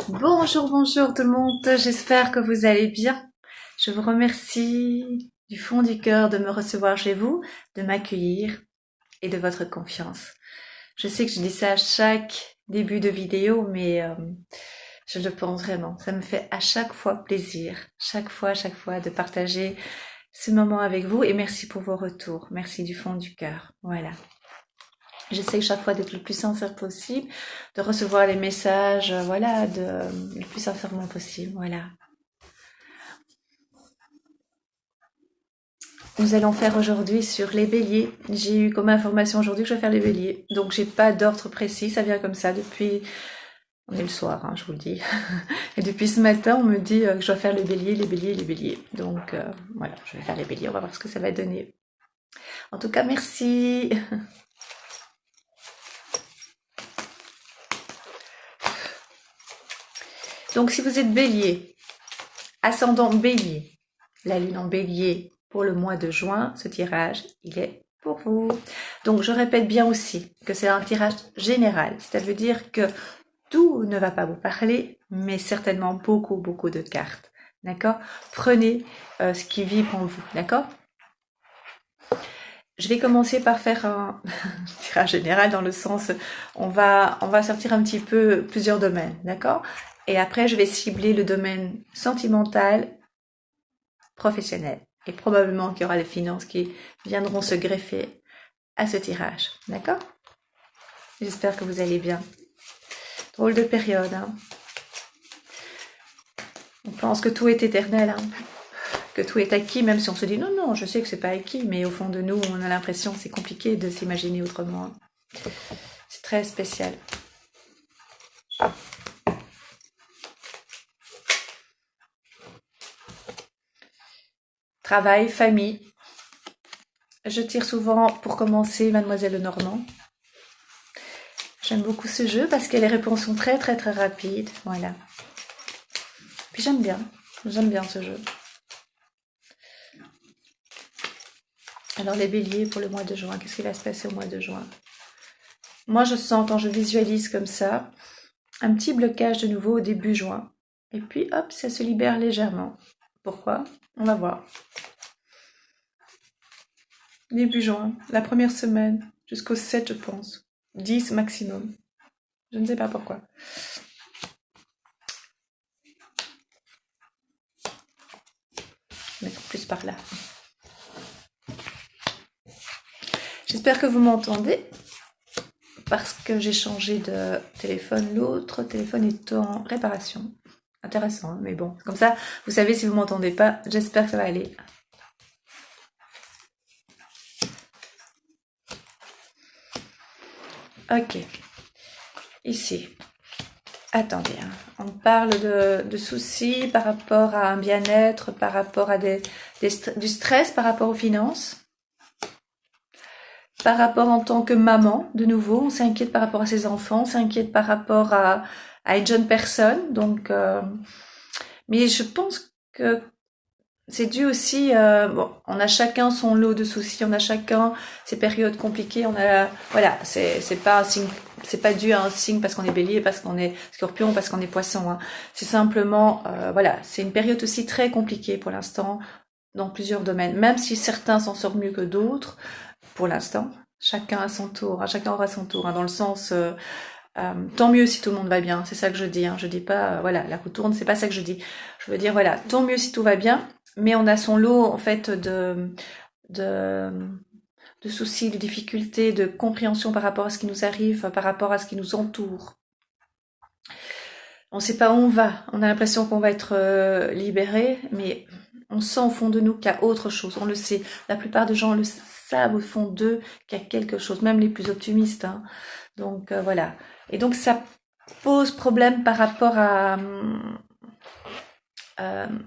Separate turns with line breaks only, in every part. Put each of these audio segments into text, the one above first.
Bonjour, bonjour tout le monde, j'espère que vous allez bien. Je vous remercie du fond du cœur de me recevoir chez vous, de m'accueillir et de votre confiance. Je sais que je dis ça à chaque début de vidéo, mais je le pense vraiment. Ça me fait à chaque fois plaisir, à chaque fois de partager ce moment avec vous et merci pour vos retours. Merci du fond du cœur. Voilà. J'essaie chaque fois d'être le plus sincère possible, de recevoir les messages, voilà, le plus sincèrement possible, voilà. Nous allons faire aujourd'hui sur les béliers. J'ai eu comme information aujourd'hui que je vais faire les béliers. Donc j'ai pas d'ordre précis, ça vient comme ça depuis... On est le soir, hein, je vous le dis. Et depuis ce matin, on me dit que je dois faire les béliers, les béliers, les béliers. Donc voilà, je vais faire les béliers, on va voir ce que ça va donner. En tout cas, merci. Donc si vous êtes bélier, ascendant bélier, la lune en bélier pour le mois de juin, ce tirage, il est pour vous. Donc je répète bien aussi que c'est un tirage général, ça veut dire que tout ne va pas vous parler, mais certainement beaucoup, beaucoup de cartes. D'accord? Prenez ce qui vibre en vous. D'accord? Je vais commencer par faire un tirage général dans le sens, on va sortir un petit peu plusieurs domaines. D'accord? Et après, je vais cibler le domaine sentimental, professionnel. Et probablement qu'il y aura les finances qui viendront se greffer à ce tirage. D'accord? J'espère que vous allez bien. Drôle de période, hein. On pense que tout est éternel, hein, que tout est acquis, même si on se dit non, non, je sais que c'est pas acquis, mais au fond de nous, on a l'impression que c'est compliqué de s'imaginer autrement. C'est très spécial. Travail, famille. Je tire souvent, pour commencer, Mademoiselle Lenormand. J'aime beaucoup ce jeu parce que les réponses sont très, très, très rapides. Voilà. Puis j'aime bien ce jeu. Alors les béliers pour le mois de juin, qu'est-ce qui va se passer au mois de juin? Moi je sens quand je visualise comme ça, un petit blocage de nouveau au début juin. Et puis hop, ça se libère légèrement. Pourquoi? On va voir. Début juin, la première semaine, jusqu'au 7 je pense. 10 maximum. Je ne sais pas pourquoi. Je vais mettre plus par là. J'espère que vous m'entendez parce que j'ai changé de téléphone. L'autre téléphone est en réparation. Intéressant, hein, mais bon, comme ça, vous savez si vous m'entendez pas. J'espère que ça va aller. Ok. Ici. Attendez, hein. On parle de soucis par rapport à un bien-être, par rapport à du stress, par rapport aux finances. Par rapport en tant que maman, de nouveau, on s'inquiète par rapport à ses enfants, on s'inquiète par rapport à une jeune personne. Donc, mais je pense que c'est dû aussi, bon, on a chacun son lot de soucis, on a chacun ses périodes compliquées, on a, voilà, c'est pas un signe, c'est pas dû à un signe parce qu'on est bélier, parce qu'on est scorpion, parce qu'on est poisson, hein. C'est simplement, voilà, c'est une période aussi très compliquée pour l'instant dans plusieurs domaines, même si certains s'en sortent mieux que d'autres, pour l'instant. Chacun à son tour, hein, chacun aura son tour, hein, dans le sens, tant mieux si tout le monde va bien, c'est ça que je dis, hein, je dis pas, voilà, la roue tourne, c'est pas ça que je dis. Je veux dire, voilà, tant mieux si tout va bien, mais on a son lot, en fait, de, de soucis, de difficultés, de compréhension par rapport à ce qui nous arrive, par rapport à ce qui nous entoure. On ne sait pas où on va, on a l'impression qu'on va être libéré, mais on sent au fond de nous qu'il y a autre chose, on le sait. La plupart des gens le savent au fond d'eux qu'il y a quelque chose, même les plus optimistes, hein. Donc voilà. Et donc ça pose problème par rapport à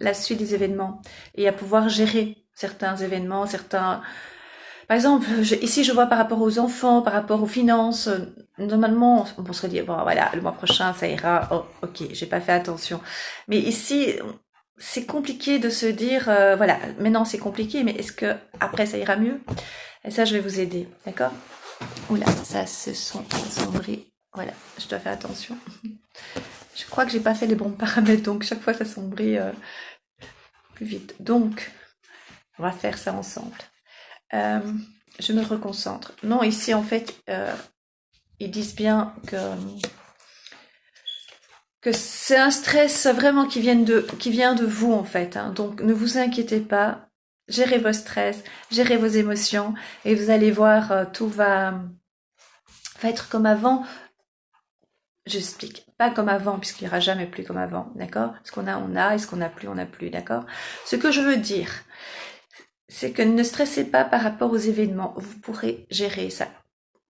la suite des événements et à pouvoir gérer certains événements, certains... Par exemple, ici je vois par rapport aux enfants, par rapport aux finances, normalement on se dire, bon voilà, le mois prochain ça ira, oh, ok, j'ai pas fait attention. Mais ici, c'est compliqué de se dire, voilà, maintenant c'est compliqué, mais est-ce que après ça ira mieux? Et ça, je vais vous aider, d'accord? Oula, ça se sont assombris. Voilà, je dois faire attention. Je crois que j'ai pas fait les bons paramètres, donc chaque fois ça sombrit plus vite. Donc, on va faire ça ensemble. Je me reconcentre. Non, ici en fait, ils disent bien que c'est un stress vraiment qui vient de vous en fait. Hein. Donc ne vous inquiétez pas, gérez vos stress, gérez vos émotions et vous allez voir, tout va être comme avant. J'explique, pas comme avant puisqu'il n'y aura jamais plus comme avant, d'accord? Ce qu'on a, on a, et ce qu'on n'a plus, on n'a plus, d'accord? Ce que je veux dire, c'est que ne stressez pas par rapport aux événements. Vous pourrez gérer ça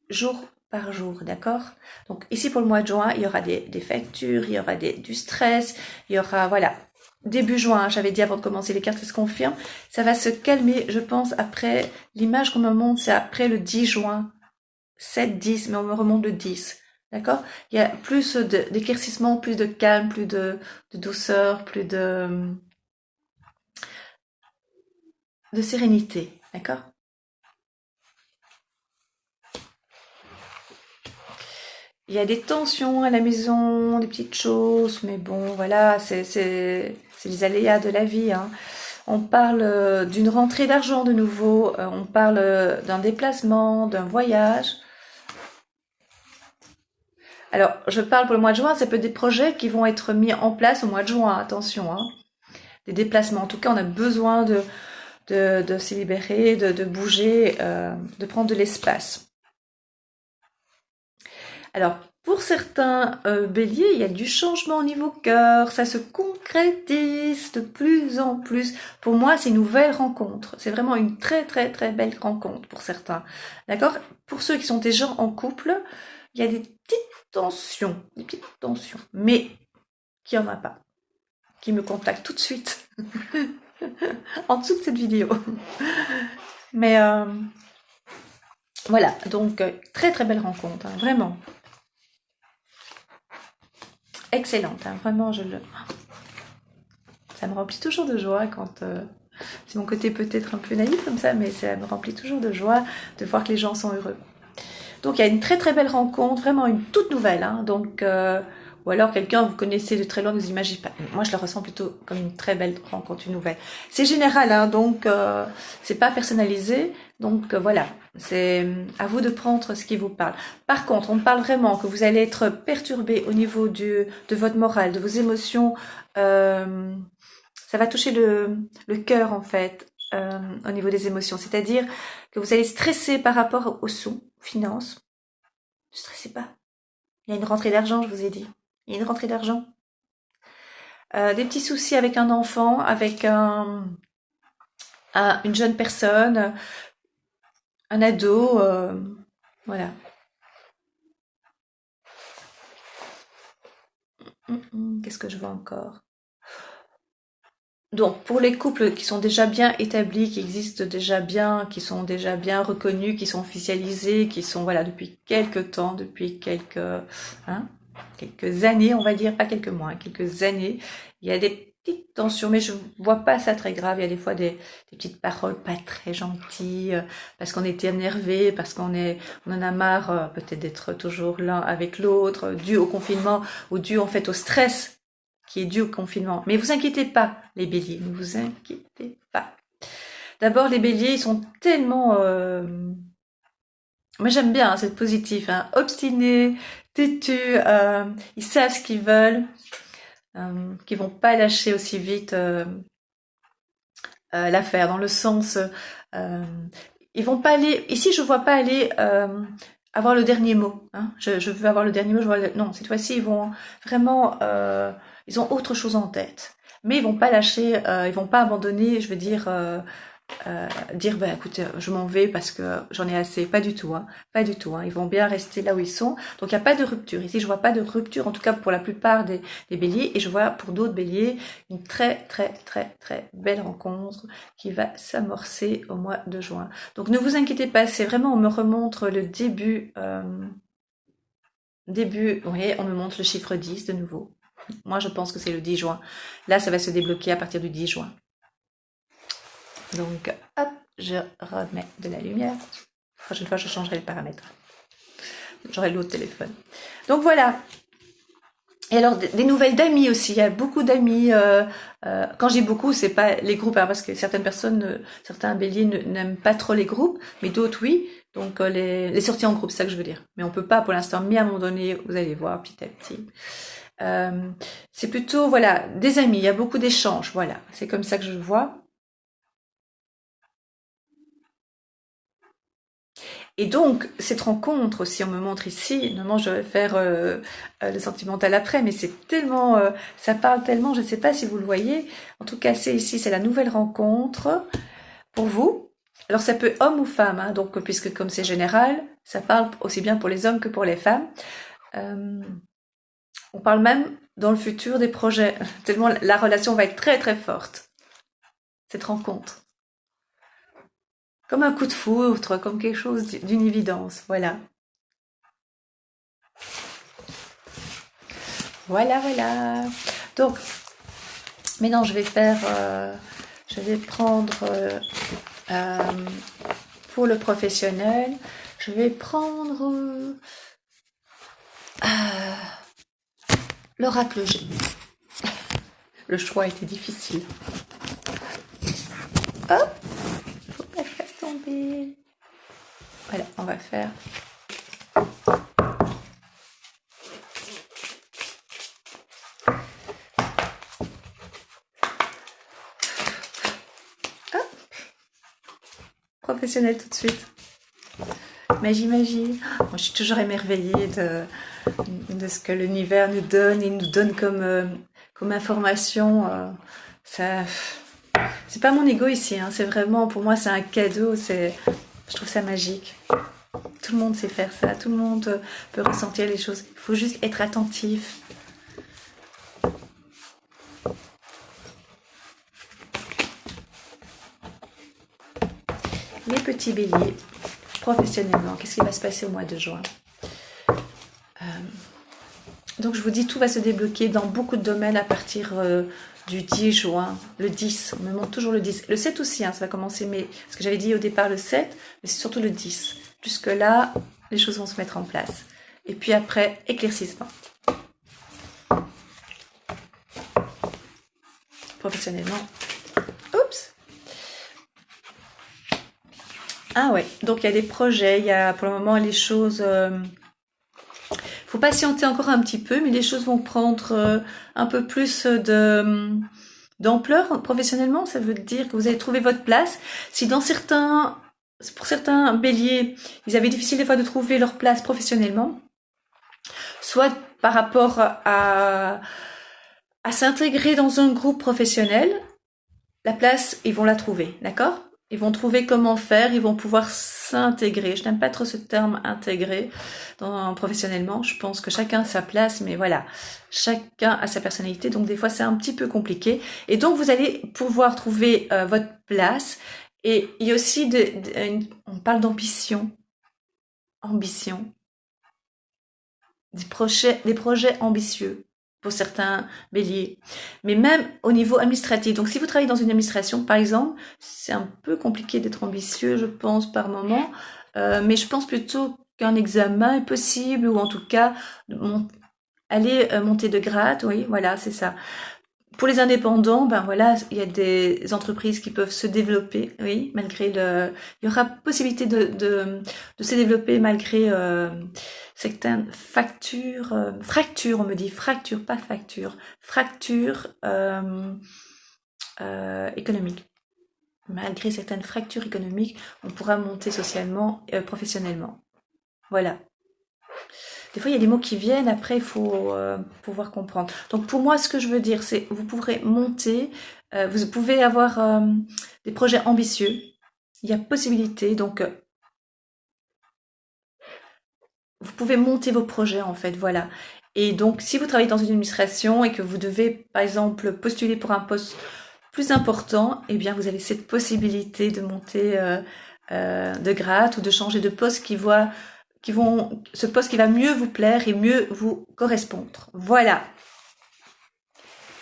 jour par jour, d'accord? Donc ici pour le mois de juin, il y aura des factures, il y aura du stress, il y aura, voilà, début juin, j'avais dit avant de commencer les cartes, ça se confirme, ça va se calmer, je pense, après, l'image qu'on me montre, c'est après le 10 juin, 7, 10, mais on me remonte le 10, d'accord? Il y a plus d'éclaircissement, plus de calme, plus de douceur, plus de sérénité, d'accord? Il y a des tensions à la maison, des petites choses, mais bon, voilà, c'est les aléas de la vie. Hein. On parle d'une rentrée d'argent de nouveau, on parle d'un déplacement, d'un voyage. Alors, je parle pour le mois de juin, ça peut être des projets qui vont être mis en place au mois de juin, attention. Hein. Des déplacements, en tout cas, on a besoin de se libérer, de bouger, de prendre de l'espace. Alors, pour certains béliers, il y a du changement au niveau cœur, ça se concrétise de plus en plus. Pour moi, c'est une nouvelle rencontre. C'est vraiment une très très très belle rencontre pour certains. D'accord? Pour ceux qui sont déjà en couple, il y a des petites tensions, mais qui en a pas, qui me contactent tout de suite en dessous de cette vidéo. Mais voilà, donc très très belle rencontre, hein, vraiment. Excellente, hein, vraiment, ça me remplit toujours de joie quand... c'est mon côté peut-être un peu naïf comme ça, mais ça me remplit toujours de joie de voir que les gens sont heureux. Donc il y a une très très belle rencontre, vraiment une toute nouvelle. Hein, donc, ou alors quelqu'un vous connaissez de très loin, vous imaginez pas. Moi je le ressens plutôt comme une très belle rencontre, une nouvelle. C'est général, hein, donc c'est pas personnalisé. Donc voilà, c'est à vous de prendre ce qui vous parle. Par contre, on parle vraiment que vous allez être perturbé au niveau de votre morale, de vos émotions. Ça va toucher le cœur en fait, au niveau des émotions. C'est-à-dire que vous allez stresser par rapport aux sous, finances. Ne stressez pas. Il y a une rentrée d'argent, je vous ai dit. Il y a une rentrée d'argent. Des petits soucis avec un enfant, avec une jeune personne, un ado, voilà. Qu'est-ce que je vois encore? Donc, pour les couples qui sont déjà bien établis, qui existent déjà bien, qui sont déjà bien reconnus, qui sont officialisés, qui sont, voilà, depuis quelques temps, depuis quelques années, on va dire, pas quelques mois, quelques années, il y a des petites tensions, mais je vois pas ça très grave. Il y a des fois des petites paroles pas très gentilles, parce qu'on est énervé, parce qu'on en a marre, peut-être d'être toujours l'un avec l'autre, dû au confinement, ou dû, en fait, au stress qui est dû au confinement. Mais vous inquiétez pas, les béliers, ne vous inquiétez pas. D'abord, les béliers, ils sont tellement... Moi, j'aime bien, hein, c'est positif, hein, obstinés, têtus, ils savent ce qu'ils veulent, qu'ils vont pas lâcher aussi vite l'affaire, dans le sens... ils vont pas aller... Ici, je vois pas aller... avoir le dernier mot. Hein. Je veux avoir le dernier mot. Non, cette fois-ci, ils vont vraiment... ils ont autre chose en tête. Mais ils vont pas lâcher, ils vont pas abandonner, je veux dire, dire, ben écoute, je m'en vais parce que j'en ai assez. Pas du tout, hein. Pas du tout. Hein. Ils vont bien rester là où ils sont. Donc il n'y a pas de rupture. Ici, je vois pas de rupture, en tout cas pour la plupart des béliers. Et je vois pour d'autres béliers une très, très, très, très belle rencontre qui va s'amorcer au mois de juin. Donc ne vous inquiétez pas, c'est vraiment, on me remontre le début, oui, on me montre le chiffre 10 de nouveau. Moi, je pense que c'est le 10 juin. Là, ça va se débloquer à partir du 10 juin. Donc, hop, je remets de la lumière. La prochaine fois, je changerai le paramètre. J'aurai l'autre téléphone. Donc, voilà. Et alors, des nouvelles d'amis aussi. Il y a beaucoup d'amis. Quand j'ai beaucoup, c'est pas les groupes, hein, parce que certaines personnes, certains béliers n'aiment pas trop les groupes, mais d'autres oui. Donc les sorties en groupe, c'est ça que je veux dire. Mais on peut pas pour l'instant. Mais à un moment donné, vous allez voir petit à petit. Euh, c'est plutôt voilà des amis. Il y a beaucoup d'échanges. Voilà, c'est comme ça que je le vois. Et donc, cette rencontre, si on me montre ici, normalement je vais faire le sentimental après, mais c'est tellement, ça parle tellement, je ne sais pas si vous le voyez. En tout cas, c'est ici, c'est la nouvelle rencontre pour vous. Alors ça peut homme ou femme, hein, donc puisque comme c'est général, ça parle aussi bien pour les hommes que pour les femmes. Euh, on parle même dans le futur des projets, tellement la relation va être très très forte, cette rencontre. Comme un coup de foudre, comme quelque chose d'une évidence, voilà. Voilà, voilà. Donc, maintenant, je vais prendre euh, pour le professionnel, je vais prendre l'oracle G. Le choix était difficile. Hop, faut pas faire tomber. Voilà, on va faire. Hop, professionnel tout de suite. Magie, magie. Moi, je suis toujours émerveillée de ce que l'univers nous donne. Il nous donne comme information. Ça, c'est pas mon ego ici. Hein, c'est vraiment, pour moi, c'est un cadeau. Je trouve ça magique. Tout le monde sait faire ça. Tout le monde peut ressentir les choses. Il faut juste être attentif. Les petits béliers, professionnellement, qu'est-ce qui va se passer au mois de juin? Donc je vous dis, tout va se débloquer dans beaucoup de domaines à partir du 10 juin. Le 10, on me montre toujours le 10. Le 7 aussi, hein, ça va commencer, mais parce que j'avais dit au départ le 7, mais c'est surtout le 10. Jusque-là, les choses vont se mettre en place. Et puis après, éclaircissement. Professionnellement. Oups. Ah ouais, donc il y a des projets, il y a pour le moment les choses... faut patienter encore un petit peu, mais les choses vont prendre un peu plus d'ampleur professionnellement. Ça veut dire que vous allez trouver votre place. Si pour certains béliers, ils avaient difficile des fois de trouver leur place professionnellement, soit par rapport à s'intégrer dans un groupe professionnel, la place, ils vont la trouver, d'accord? Ils vont trouver comment faire, ils vont pouvoir s'intégrer. Je n'aime pas trop ce terme intégrer professionnellement. Je pense que chacun a sa place, mais voilà, chacun a sa personnalité. Donc des fois c'est un petit peu compliqué. Et donc vous allez pouvoir trouver votre place. Et il y a aussi on parle d'ambition, ambition, des projets ambitieux pour certains béliers, mais même au niveau administratif. Donc si vous travaillez dans une administration, par exemple, c'est un peu compliqué d'être ambitieux, je pense, par moment, mais je pense plutôt qu'un examen est possible, ou en tout cas, aller monter de grade, oui, voilà, c'est ça. Pour les indépendants, ben voilà, il y a des entreprises qui peuvent se développer, oui, il y aura possibilité de se développer malgré certaines fractures, on me dit fracture, pas facture, fracture économique. Malgré certaines fractures économiques, on pourra monter socialement et professionnellement. Voilà. Des fois, il y a des mots qui viennent, après, il faut pouvoir comprendre. Donc, pour moi, ce que je veux dire, c'est vous pourrez monter, vous pouvez avoir des projets ambitieux. Il y a possibilité, donc vous pouvez monter vos projets, en fait, voilà. Et donc, si vous travaillez dans une administration et que vous devez, par exemple, postuler pour un poste plus important, eh bien, vous avez cette possibilité de monter de grade ou de changer de poste ce poste qui va mieux vous plaire et mieux vous correspondre. Voilà.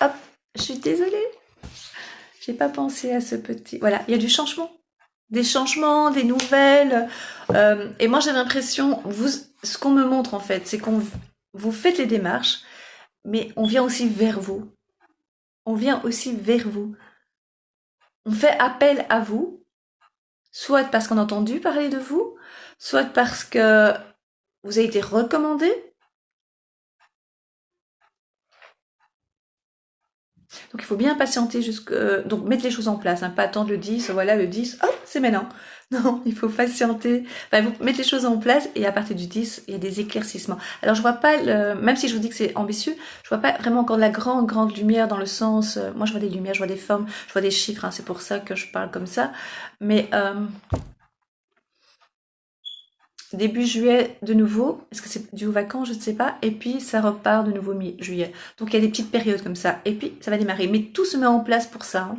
Hop, je suis désolée. J'ai pas pensé à ce petit. Voilà, il y a du changement. Des changements, des nouvelles. Et moi, j'ai l'impression, ce qu'on me montre en fait, c'est vous faites les démarches, mais on vient aussi vers vous. On vient aussi vers vous. On fait appel à vous, soit parce qu'on a entendu parler de vous, soit parce que vous avez été recommandé. Donc il faut bien patienter donc mettre les choses en place, hein, pas attendre le 10, voilà le 10, hop, c'est maintenant. Non, il faut patienter, enfin, vous mettre les choses en place et à partir du 10, il y a des éclaircissements. Alors je vois pas, même si je vous dis que c'est ambitieux, je vois pas vraiment encore de la grande lumière dans le sens, moi je vois des lumières, je vois des formes, je vois des chiffres, hein, c'est pour ça que je parle comme ça, mais début juillet de nouveau, est-ce que c'est dû aux vacances, je ne sais pas, et puis ça repart de nouveau mi-juillet. Donc il y a des petites périodes comme ça, et puis ça va démarrer. Mais tout se met en place pour ça.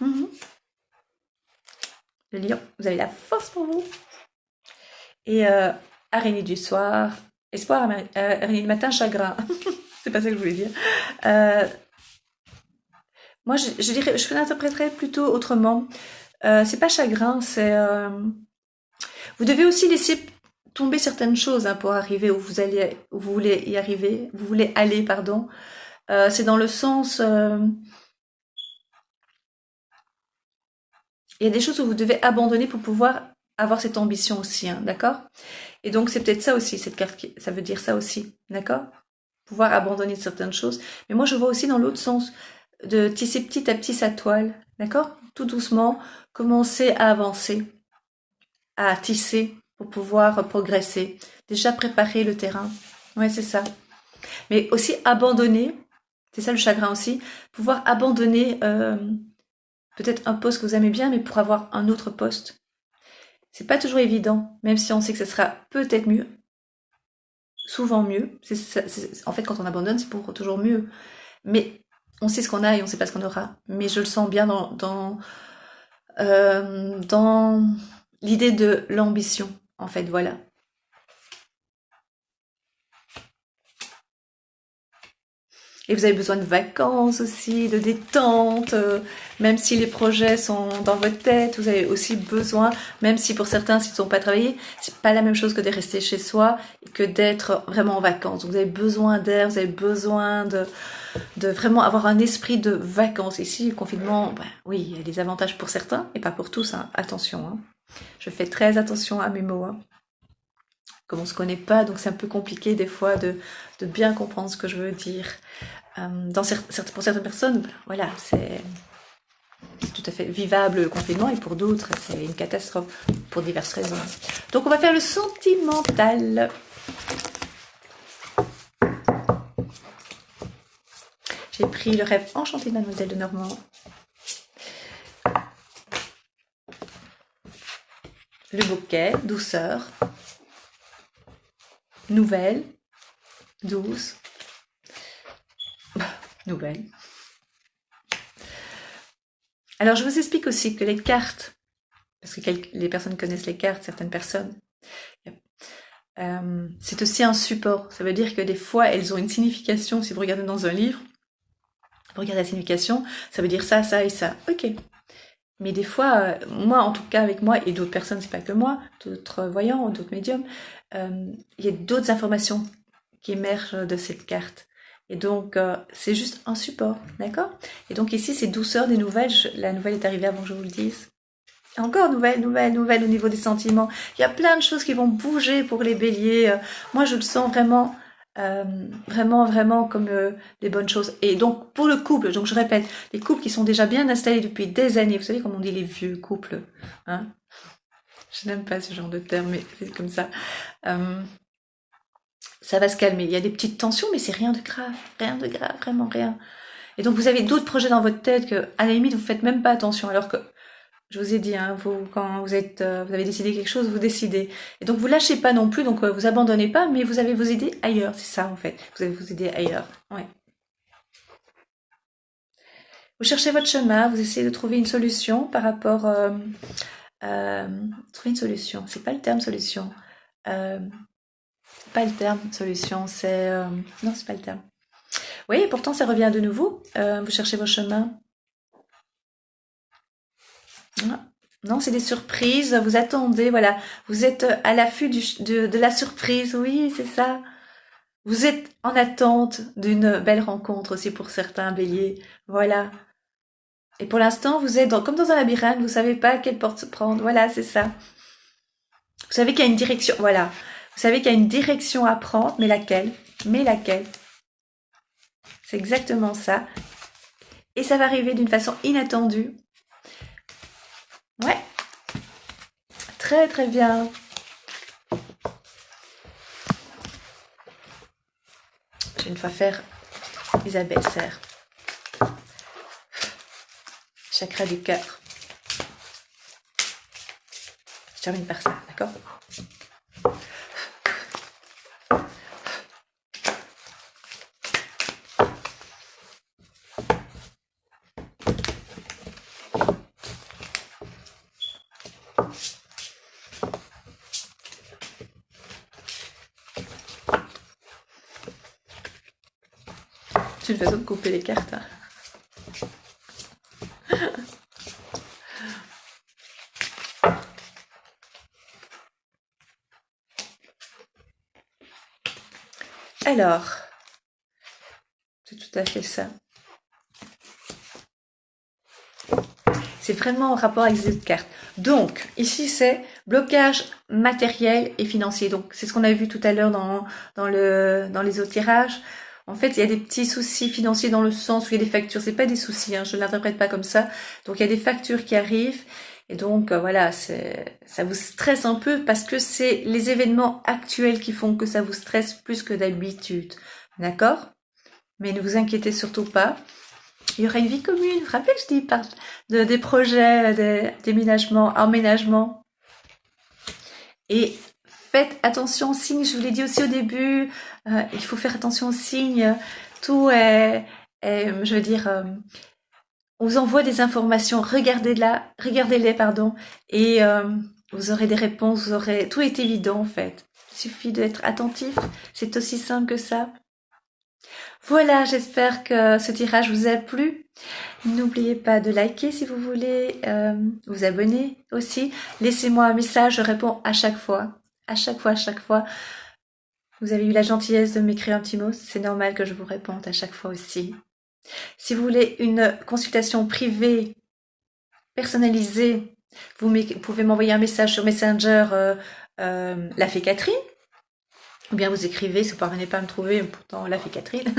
Hein. Le lion, vous avez la force pour vous. Et araignée du soir, espoir, araignée du matin, chagrin. C'est pas ça que je voulais dire. Moi, je dirais, je l'interpréterais plutôt autrement. C'est pas chagrin, c'est... vous devez aussi laisser tomber certaines choses, hein, pour arriver où vous voulez y arriver, vous voulez aller, pardon. C'est dans le sens, il y a des choses où vous devez abandonner pour pouvoir avoir cette ambition aussi, hein, d'accord? Et donc c'est peut-être ça aussi, cette carte, ça veut dire ça aussi, d'accord? Pouvoir abandonner certaines choses. Mais moi je vois aussi dans l'autre sens, de tisser petit à petit sa toile, d'accord? Tout doucement, commencer à avancer, à tisser pour pouvoir progresser. Déjà préparer le terrain. Ouais, c'est ça. Mais aussi abandonner, c'est ça le chagrin aussi, pouvoir abandonner peut-être un poste que vous aimez bien, mais pour avoir un autre poste. C'est pas toujours évident, même si on sait que ce sera peut-être mieux, souvent mieux. En fait, quand on abandonne, c'est pour toujours mieux. Mais on sait ce qu'on a et on sait pas ce qu'on aura. Mais je le sens bien dans l'idée de l'ambition, en fait, voilà. Et vous avez besoin de vacances aussi, de détente, même si les projets sont dans votre tête, vous avez aussi besoin, même si pour certains, s'ils ne sont pas travaillés, c'est pas la même chose que de rester chez soi, que d'être vraiment en vacances. Donc, vous avez besoin d'air, vous avez besoin de vraiment avoir un esprit de vacances. Ici, le confinement, ben, oui, il y a des avantages pour certains, et pas pour tous, hein. Attention, hein. Je fais très attention à mes mots, hein. Comme on se connaît pas, donc c'est un peu compliqué des fois de bien comprendre ce que je veux dire. Pour certaines personnes, voilà, c'est tout à fait vivable le confinement, et pour d'autres, c'est une catastrophe pour diverses raisons. Donc on va faire le sentimental. J'ai pris le rêve enchanté de Mademoiselle de Normand. Le bouquet, douceur. Nouvelle, douce. Nouvelle. Alors je vous explique aussi que les cartes, parce que les personnes connaissent les cartes, certaines personnes, c'est aussi un support. Ça veut dire que des fois, elles ont une signification. Si vous regardez dans un livre, vous regardez la signification, ça veut dire ça, ça et ça. Ok. Mais des fois, moi, en tout cas avec moi, et d'autres personnes, c'est pas que moi, d'autres voyants, d'autres médiums, il y a d'autres informations qui émergent de cette carte. Et donc, c'est juste un support, d'accord? Et donc ici, c'est douceur des nouvelles. La nouvelle est arrivée avant que je vous le dise. Encore nouvelle au niveau des sentiments. Il y a plein de choses qui vont bouger pour les béliers. Moi, je le sens vraiment, vraiment comme des bonnes choses. Et donc, pour le couple, donc je répète, les couples qui sont déjà bien installés depuis des années, vous savez comme on dit les vieux couples, hein? Je n'aime pas ce genre de terme, mais c'est comme ça. Ça va se calmer. Il y a des petites tensions, mais c'est rien de grave, vraiment rien. Et donc, vous avez d'autres projets dans votre tête que, à la limite, vous faites même pas attention, alors que je vous ai dit, hein, quand vous avez décidé quelque chose, vous décidez. Et donc vous lâchez pas non plus, donc vous abandonnez pas, mais vous avez vos idées ailleurs, c'est ça en fait. Vous avez vos idées ailleurs, ouais. Vous cherchez votre chemin, vous essayez de trouver une solution par rapport, trouver une solution. C'est pas le terme solution. Pas le terme solution, c'est non, c'est pas le terme. Oui, et pourtant ça revient de nouveau. Vous cherchez vos chemins. Non, c'est des surprises, vous attendez, voilà. Vous êtes à l'affût de la surprise, oui, c'est ça. Vous êtes en attente d'une belle rencontre aussi pour certains béliers. Voilà. Et pour l'instant, vous êtes comme dans un labyrinthe, vous savez pas quelle porte se prendre. Voilà, c'est ça. Vous savez qu'il y a une direction. Voilà. Vous savez qu'il y a une direction à prendre, mais laquelle? Mais laquelle? C'est exactement ça. Et ça va arriver d'une façon inattendue. Ouais. Très très bien. Je vais une fois faire Isabelle Serre. Chakra du cœur. Je termine par ça, d'accord? C'est une façon de couper les cartes. Hein. Alors, c'est tout à fait ça. C'est vraiment en rapport avec cette carte. Donc, ici, c'est blocage matériel et financier. Donc, c'est ce qu'on a vu tout à l'heure dans les autres tirages. En fait, il y a des petits soucis financiers dans le sens où il y a des factures. C'est pas des soucis, hein, je ne l'interprète pas comme ça. Donc, il y a des factures qui arrivent. Et donc, voilà, ça vous stresse un peu parce que c'est les événements actuels qui font que ça vous stresse plus que d'habitude. D'accord? Mais ne vous inquiétez surtout pas. Il y aura une vie commune. Vous vous rappelez que je dis des projets, des déménagements, emménagements. Et faites attention aux signes. Je vous l'ai dit aussi au début. Il faut faire attention aux signes. Tout je veux dire, on vous envoie des informations. Regardez-les, pardon. Et vous aurez des réponses. Tout est évident en fait. Il suffit d'être attentif. C'est aussi simple que ça. Voilà, j'espère que ce tirage vous a plu. N'oubliez pas de liker si vous voulez, vous abonner aussi. Laissez-moi un message, je réponds à chaque fois. À chaque fois, à chaque fois. Vous avez eu la gentillesse de m'écrire un petit mot, c'est normal que je vous réponde à chaque fois aussi. Si vous voulez une consultation privée, personnalisée, vous pouvez m'envoyer un message sur Messenger, la fée Catherine. Ou bien vous écrivez, si vous ne parvenez pas à me trouver, pourtant la fée Catherine.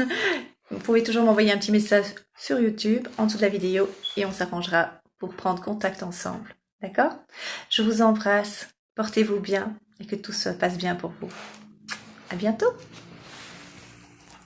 Vous pouvez toujours m'envoyer un petit message sur YouTube en dessous de la vidéo et on s'arrangera pour prendre contact ensemble. D'accord? Je vous embrasse, portez-vous bien et que tout se passe bien pour vous. À bientôt!